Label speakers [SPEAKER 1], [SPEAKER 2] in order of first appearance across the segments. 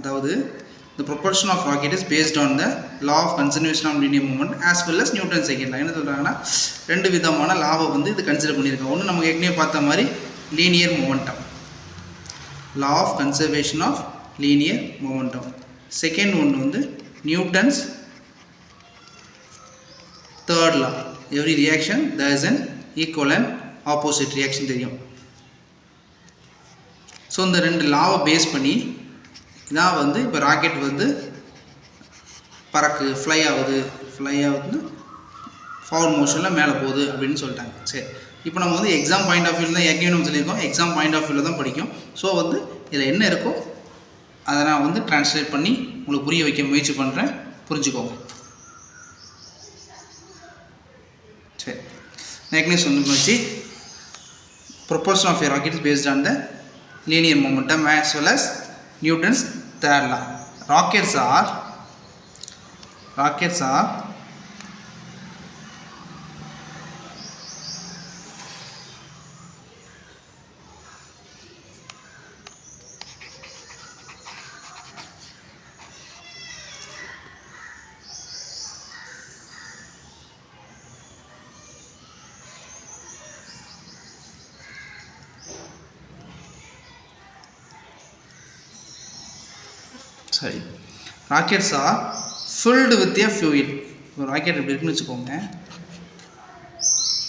[SPEAKER 1] அதாவது the propulsion of rocket is based on the law of conservation of linear moment as well as Newton's second law. என்ன சொல்கிறாங்கன்னா ரெண்டு விதமான லாவை வந்து இது கன்சிடர் பண்ணியிருக்கோம். ஒன்று நம்ம ஏற்கனவே பார்த்த மாதிரி linear momentum, law of conservation of linear momentum. Second ஒன்று வந்து Newton's third law. Every reaction there is an equal and opposite reaction தெரியும். ஸோ இந்த ரெண்டு லாவை பேஸ் பண்ணி இதான் வந்து இப்போ ராக்கெட் வந்து பறக்கு ஃப்ளை ஆகுதுன்னு ஃபார்வர்ட் மோஷனில் மேலே போகுது அப்படின்னு சொல்லிட்டாங்க. சரி, இப்போ நம்ம வந்து எக்ஸாம் பாயிண்ட் ஆஃப் வியூவில் தான் ஏற்கனவே நம்ம சொல்லியிருக்கோம், எக்ஸாம் பாயிண்ட் ஆஃப் வியூவில் தான் படிக்கும். ஸோ வந்து இதில் என்ன இருக்கோ அதை நான் வந்து ட்ரான்ஸ்லேட் பண்ணி உங்களுக்கு புரிய வைக்க முயற்சி பண்ணுறேன், புரிஞ்சுக்கோங்க. சரி, ஏற்கனவே சொன்ன propulsion of a rocket is based on the linear momentum as well as Newton's third law. Rockets are rockets are filled with a fuel. இப்போ ராக்கெட் எப்படி இருக்குன்னு வச்சுக்கோங்க,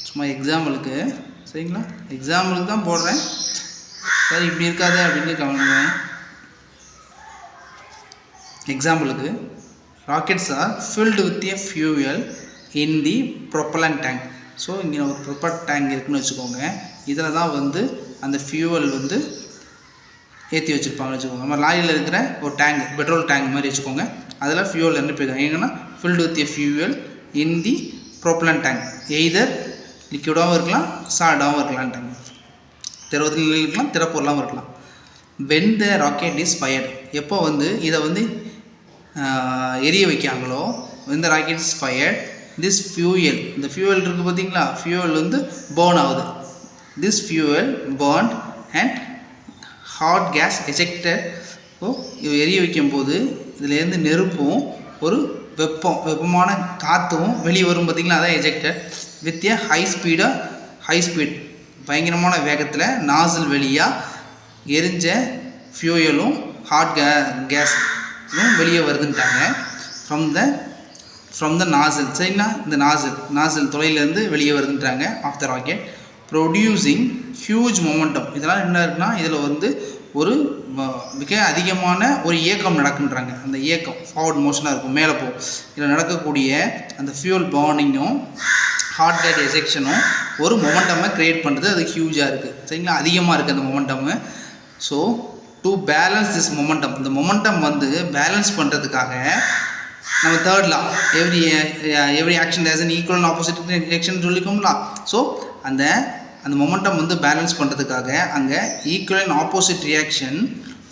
[SPEAKER 1] சும்மா எக்ஸாம்பிளுக்கு, சரிங்களா, எக்ஸாம்பிளுக்கு தான் போடுறேன், சரி இப்படி இருக்காது அப்படின்னு கவனிங்க. எக்ஸாம்பிளுக்கு rockets R field with A fuel in the propellant tank. So இங்கே ஒரு ப்ரொப்பல் டேங்க் இருக்குதுன்னு வச்சுக்கோங்க, இதில் தான் வந்து அந்த ஃபியூவல் வந்து ஏற்றி வச்சுருப்பாங்கன்னு வச்சுக்கோங்க. நம்ம லாரியில் இருக்கிற ஒரு டேங்க், பெட்ரோல் டேங்க் மாதிரி வச்சுக்கோங்க, அதில் ஃபியூவல் இருந்து போயிருக்காங்க. எங்கன்னா filled with a fuel in the propellant tank, either லிக்விடாகவும் இருக்கலாம், சால்டாகவும் இருக்கலான்ட்டாங்க, திரவத்தில் இருக்கலாம், திறப்பொருளாகவும் இருக்கலாம். when the rocket is fired, எப்போ வந்து இதை வந்து எரிய வைக்காங்களோ, when the rocket is fired, this fuel, இந்த ஃபியூவல் இருக்குது பார்த்தீங்களா, ஃபியூவல் வந்து burn ஆகுது, this fuel burned and hot gas ejected. So இது எரிய வைக்கும்போது இதுலேருந்து நெருப்பும் ஒரு வெப்பமான காற்றும் வெளியே வரும் பார்த்தீங்களா, அதான் ejected with A high speed பயங்கரமான வேகத்தில் நாசில் வழியாக எரிஞ்ச ஃபியூயலும் ஹாட் கேஸும் வெளியே வருதுன்ட்டாங்க ஃப்ரம் த நாசில். சரிங்களா, இந்த நாசில் துளையிலேருந்து வெளியே வருதுன்றாங்க of the rocket, producing huge momentum. இதெல்லாம் என்ன இருக்குன்னா, இதில் வந்து ஒரு மிக அதிகமான ஒரு இயக்கம் நடக்குன்றாங்க. அந்த இயக்கம் ஃபார்வர்ட் மோஷனாக இருக்கும், மேலே போகும். இதில் நடக்கக்கூடிய அந்த ஃபியூல் பர்னிங்கும் ஹாட் கேஸ் எஜெக்ஷனும் ஒரு மொமெண்டமை க்ரியேட் பண்ணுறது, அது ஹியூஜாக இருக்குது. சரிங்களா, அதிகமாக இருக்குது அந்த momentum. So to balance this momentum, இந்த மொமெண்டம் வந்து பேலன்ஸ் பண்ணுறதுக்காக நம்ம third law, every action there's an equal and opposite reaction சொல்லிக்கோங்களா. ஸோ அந்த மொமெண்டம் வந்து பேலன்ஸ் பண்ணுறதுக்காக அங்கே equal and opposite reaction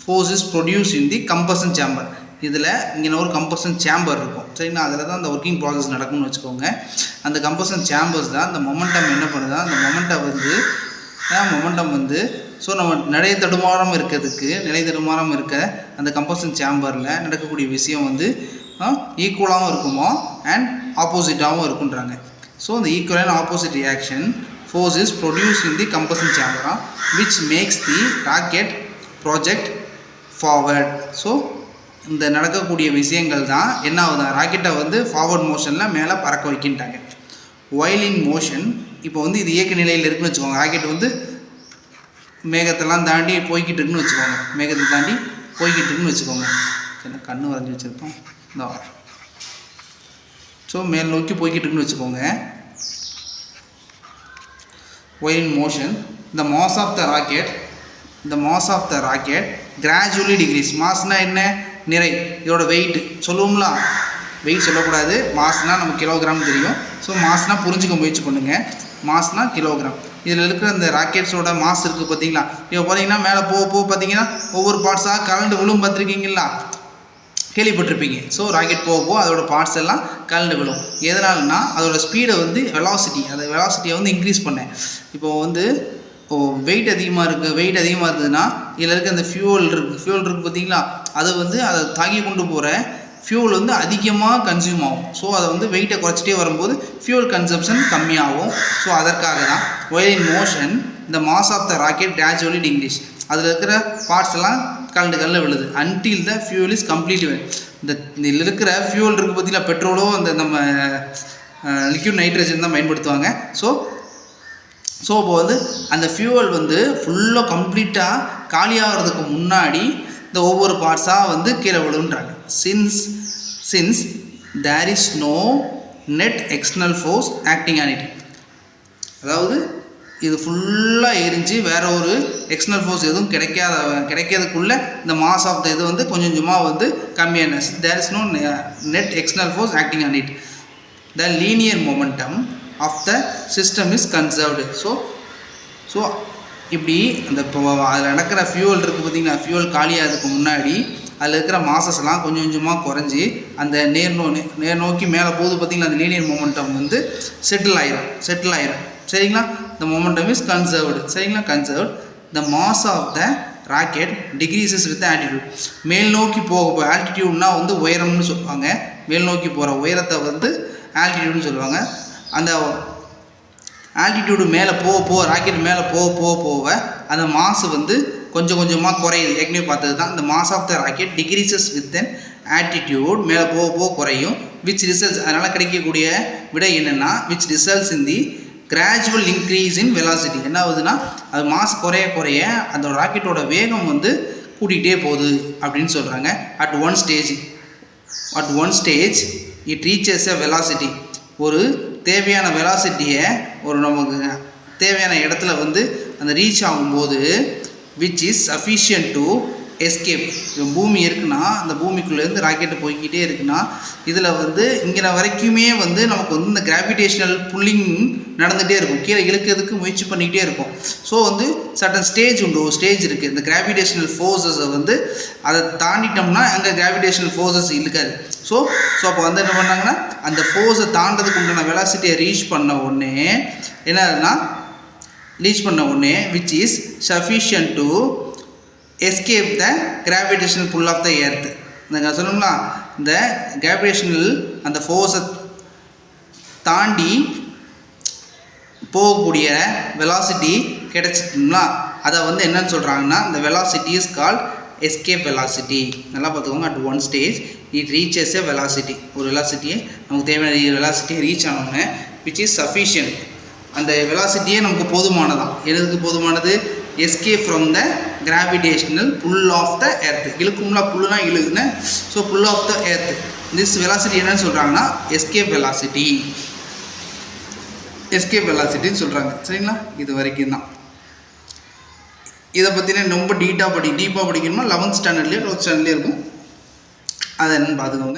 [SPEAKER 1] force is produce in the combustion chamber. இதில் இங்கே ஒரு கம்பஷன் சேம்பர் இருக்கும், சரிங்களா, அதில் தான் அந்த ஒர்க்கிங் ப்ராசஸ் நடக்கும்னு வச்சுக்கோங்க. அந்த கம்பஷன் சேம்பர்ஸ் தான் அந்த மொமெண்டம் என்ன பண்ணுதா, அந்த மொமெண்டம் வந்து ஸோ நம்ம நிலை தடுமாறாமல் இருக்க அந்த கம்பஷன் சேம்பரில் நடக்கக்கூடிய விஷயம் வந்து ஈக்குவலாகவும் இருக்குமோ அண்ட் ஆப்போசிட்டாகவும் இருக்குன்றாங்க. ஸோ இந்த equal and opposite reaction force is produced in the combustion chamber which makes the rocket project forward. So இந்த நடக்கக்கூடிய விஷயங்கள் தான் என்ன ஆகுது, ராக்கெட்டை வந்து ஃபார்வர்ட் மோஷனில் மேலே பறக்க வைக்கின்றாங்க. while in motion, இப்போ வந்து இது இயக்க நிலையில் இருக்குன்னு வச்சுக்கோங்க, ராக்கெட் வந்து மேகத்தெல்லாம் தாண்டி போய்கிட்டு இருக்குன்னு வச்சுக்கோங்க, கண்ணு வரைஞ்சி வச்சுருக்கோம், ஸோ மேல் நோக்கி போய்கிட்டு இருக்குன்னு வச்சுக்கோங்க. while in motion, the mass of the rocket gradually decrease. மாஸ்னா என்ன, நிறை, இதோட வெயிட் சொல்லுவோம்ல, வெயிட் சொல்லக்கூடாது, மாஸ்னால் நம்ம கிலோகிராம் தெரியும். ஸோ மாஸ்னால் புரிஞ்சுக்க முயற்சி பண்ணுங்கள், மாஸ்னால் கிலோகிராம். இதில் இருக்கிற அந்த ராக்கெட்ஸோட மாஸ் இருக்குது பார்த்தீங்களா, இப்போ பார்த்தீங்கன்னா மேலே போக பார்த்தீங்கன்னா ஒவ்வொரு பார்ட்ஸாக கலண்டு விழும் பார்த்துருக்கீங்களா, கேள்விப்பட்டிருப்பீங்க. ஸோ ராக்கெட் போக அதோட பார்ட்ஸ் எல்லாம் கலண்டு விழும். எதனாலனா அதோட ஸ்பீடை வந்து வெலாசிட்டியை வந்து இன்க்ரீஸ் பண்ணேன். இப்போ வந்து வெயிட் அதிகமாக இருந்ததுன்னா இதில் இருக்க அந்த ஃபியூவல் இருக்குது பார்த்தீங்களா, அதை வந்து அதை தாங்கி கொண்டு போகிற ஃபியூவல் வந்து அதிகமாக கன்சியூம் ஆகும். ஸோ அதை வந்து வெயிட்டை குறைச்சிட்டே வரும்போது ஃபியூவல் கன்சம்ஷன் கம்மியாகும். ஸோ அதற்காக தான் while in motion the mass of the rocket gradually decrease. அதில் இருக்கிற பார்ட்ஸ் எல்லாம் கல்ல விழுது until the fuel is completely இதில் இருக்கிற ஃபியூவல் இருக்குது பார்த்தீங்களா, பெட்ரோலோ அந்த நம்ம லிக்விட் நைட்ரஜன் தான் பயன்படுத்துவாங்க. ஸோ இப்போ வந்து அந்த ஃபியூவல் வந்து ஃபுல்லாக கம்ப்ளீட்டாக காலியாகிறதுக்கு முன்னாடி இந்த ஒவ்வொரு பார்ட்ஸாக வந்து கீழே விழுன்றாங்க. Since there is no net external force acting on it. அதாவது இது ஃபுல்லாக எரிஞ்சு வேற ஒரு எக்ஸ்டர்னல் ஃபோர்ஸ் எதுவும் கிடைக்கிறதுக்குள்ள இந்த மாஸ் ஆஃப் த இது வந்து கொஞ்சம் கொஞ்சமாக வந்து கம்மியான there is no net external force acting on it. The linear momentum of the system is conserved. So இப்படி அந்த அதில் நடக்கிற ஃபியூவல் இருக்குது பார்த்திங்கன்னா, ஃபியூவல் காலியாகிறதுக்கு முன்னாடி அதில் இருக்கிற மாசஸ் எல்லாம் கொஞ்சம் கொஞ்சமாக குறைஞ்சி அந்த நேர் நோக்கி மேலே போகுது பார்த்திங்களா, அந்த லீனியர் மொமெண்டம் வந்து செட்டில் ஆயிரும். சரிங்களா, த மொமெண்டம் இஸ் கன்சர்வ்டு. சரிங்களா, conserved. The mass of the rocket decreases with altitude. மேல் நோக்கி போக ஆல்டிடியூட்னா வந்து உயரம்னு சொல்லுவாங்க. மேல் நோக்கி போகிற உயரத்தை வந்து ஆல்டிடியூட்னு சொல்லுவாங்க. அந்த ஆல்டிடியூடு மேலே போக ராக்கெட் மேலே போக அந்த மாசு வந்து கொஞ்சம் கொஞ்சமாக குறையுது. ஏற்கனவே பார்த்தது தான். இந்த mass of the rocket decreases with an altitude. மேலே போக குறையும். விச் ரிசல்ட்ஸ், அதனால் கிடைக்கக்கூடிய விடை என்னென்னா which results in the gradual increase in velocity. என்ன ஆகுதுன்னா அது மாஸ் குறைய அந்த ராக்கெட்டோட வேகம் வந்து கூட்டிகிட்டே போகுது அப்படின்னு சொல்கிறாங்க. At one stage it reaches a velocity. ஒரு தேவையான வெலாசிட்டியை நமக்கு தேவையான இடத்துல வந்து அந்த ரீச் ஆகும்போது which is sufficient to escape. பூமி இருக்குன்னா அந்த பூமிக்குள்ளேருந்து ராக்கெட்டு போய்கிட்டே இருக்குன்னா இதில் வந்து இங்கே வரைக்குமே வந்து நமக்கு வந்து இந்த கிராவிடேஷனல் புல்லிங் நடந்துகிட்டே இருக்கும். கீழே இழுக்கிறதுக்கு முயற்சி பண்ணிக்கிட்டே இருக்கும். ஸோ வந்து சட்டன் ஸ்டேஜ் உண்டு, ஒரு ஸ்டேஜ் இருக்குது. இந்த கிராவிடேஷனல் ஃபோர்ஸஸை வந்து அதை தாண்டிட்டோம்னா அங்கே கிராவிடேஷனல் ஃபோர்ஸஸ் இருக்காது. ஸோ அப்போ வந்து என்ன பண்ணாங்கன்னா அந்த ஃபோர்ஸை தாண்டதுக்கு உண்டான வெலாசிட்டியை ரீச் பண்ண உடனே which is sufficient to escape the gravitational pull of the earth. நான் சொன்னோம்னா இந்த கிராவிடேஷனல் அந்த ஃபோர்ஸை தாண்டி போகக்கூடிய வெலாசிட்டி கிடைச்சிட்டோம்னா அதை வந்து என்னன்னு சொல்கிறாங்கன்னா இந்த velocity is called escape velocity. நல்லா பார்த்துக்கோங்க. At one stage it reaches a velocity. ஒரு வெலாசிட்டியை நமக்கு தேவையான வெலாசிட்டியை ரீச் ஆனோடனே விச் இஸ் சஃபிஷியன்ட். அந்த வெலாசிட்டியே நமக்கு போதுமானதான். எதுக்கு போதுமானது? Escape from the gravitational pull of the earth. இழுக்கும்ல, புல்லுனா இழுகுன்னு. So pull of the earth. This velocity என்னன்னு சொல்கிறாங்கன்னா எஸ்கேப் வெலாசிட்டின்னு சொல்கிறாங்க. சரிங்களா, இது வரைக்கும் தான். இதை பற்றின ரொம்ப டீப்பாக படிக்கணுமா 11th ஸ்டாண்டர்ட்லேயே 12th ஸ்டாண்டர்ட்லேயே இருக்கும். அதை என்னென்னு பார்த்துக்கோங்க.